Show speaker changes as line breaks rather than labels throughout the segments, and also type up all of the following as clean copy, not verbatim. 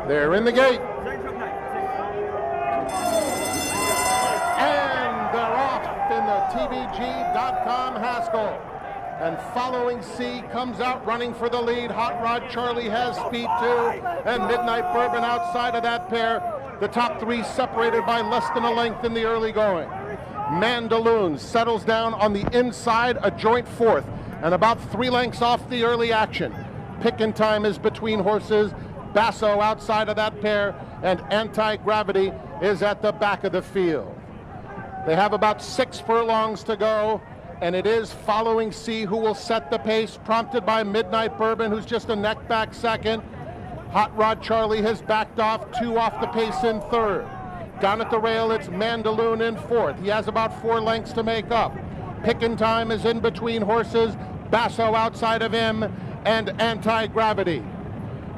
They're in the gate. And they're off in the TVG.com Haskell. And following C comes out running for the lead. Hot Rod Charlie has speed too. And Midnight Bourbon outside of that pair. The top three separated by less than a length in the early going. Mandaloun settles down on the inside, a joint fourth, and about 3 lengths off the early action. Pickin' Time is between horses. Basso outside of that pair, and Anti-Gravity is at the back of the field. They have about 6 furlongs to go, and it is Following C who will set the pace, prompted by Midnight Bourbon, who's just a neck back second. Hot Rod Charlie has backed off, 2 off the pace in third. Down at the rail, it's Mandaloun in fourth. He has about 4 lengths to make up. Pickin' Time is in between horses. Basso outside of him, and Anti-Gravity.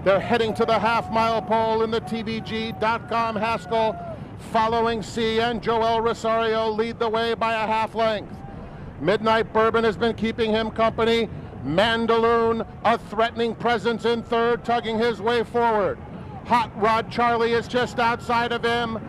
They're heading to the half-mile pole in the TVG.com Haskell. Following C and Joel Rosario lead the way by a half length. Midnight Bourbon has been keeping him company. Mandaloun, a threatening presence in third, tugging his way forward. Hot Rod Charlie is just outside of him.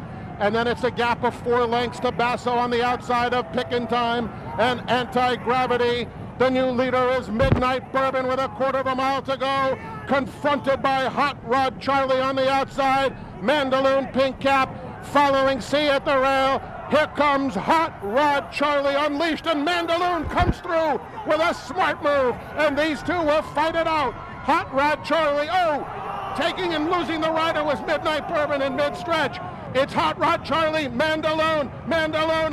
And then it's a gap of 4 lengths to Basso on the outside of Pickin' Time and Anti-Gravity. The new leader is Midnight Bourbon with a 1/4 mile to go, confronted by Hot Rod Charlie on the outside. Mandaloun pink cap, Following C at the rail. Here comes Hot Rod Charlie unleashed, and Mandaloun comes through with a smart move, and these two will fight it out. Hot Rod Charlie, taking and losing the rider was Midnight Bourbon in mid-stretch. It's Hot Rod Charlie, Mandaloun,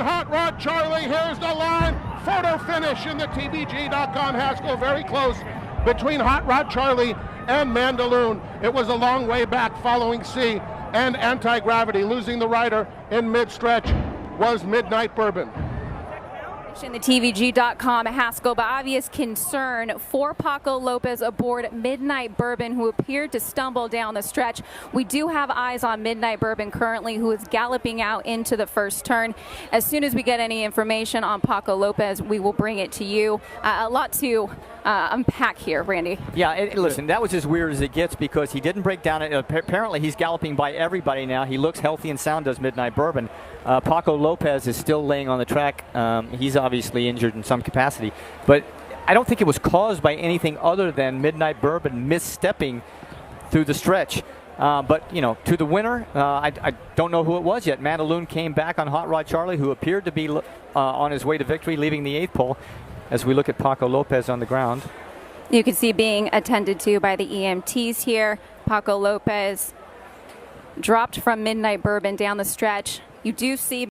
Hot Rod Charlie, here's the line. Photo finish in the TVG.com Haskell, very close between Hot Rod Charlie and Mandaloun. It was a long way back. Following C and Anti-Gravity. Losing the rider in mid-stretch was Midnight Bourbon.
In the TVG.com Haskell, but obvious concern for Paco Lopez aboard Midnight Bourbon, who appeared to stumble down the stretch. We do have eyes on Midnight Bourbon currently, who is galloping out into the first turn. As soon as we get any information on Paco Lopez, we will bring it to you. A lot to unpack here, Randy.
Yeah, listen, that was as weird as it gets because he didn't break down. Apparently, he's galloping by everybody now. He looks healthy and sound, does Midnight Bourbon. Paco Lopez is still laying on the track. He's obviously injured in some capacity, but I don't think it was caused by anything other than Midnight Bourbon misstepping through the stretch. But, you know, to the winner, I don't know who it was yet. Mandaloun came back on Hot Rod Charlie, who appeared to be on his way to victory, leaving the 8th pole. As we look at Paco Lopez on the ground,
you can see being attended to by the EMTs here. Paco Lopez dropped from Midnight Bourbon down the stretch. You do see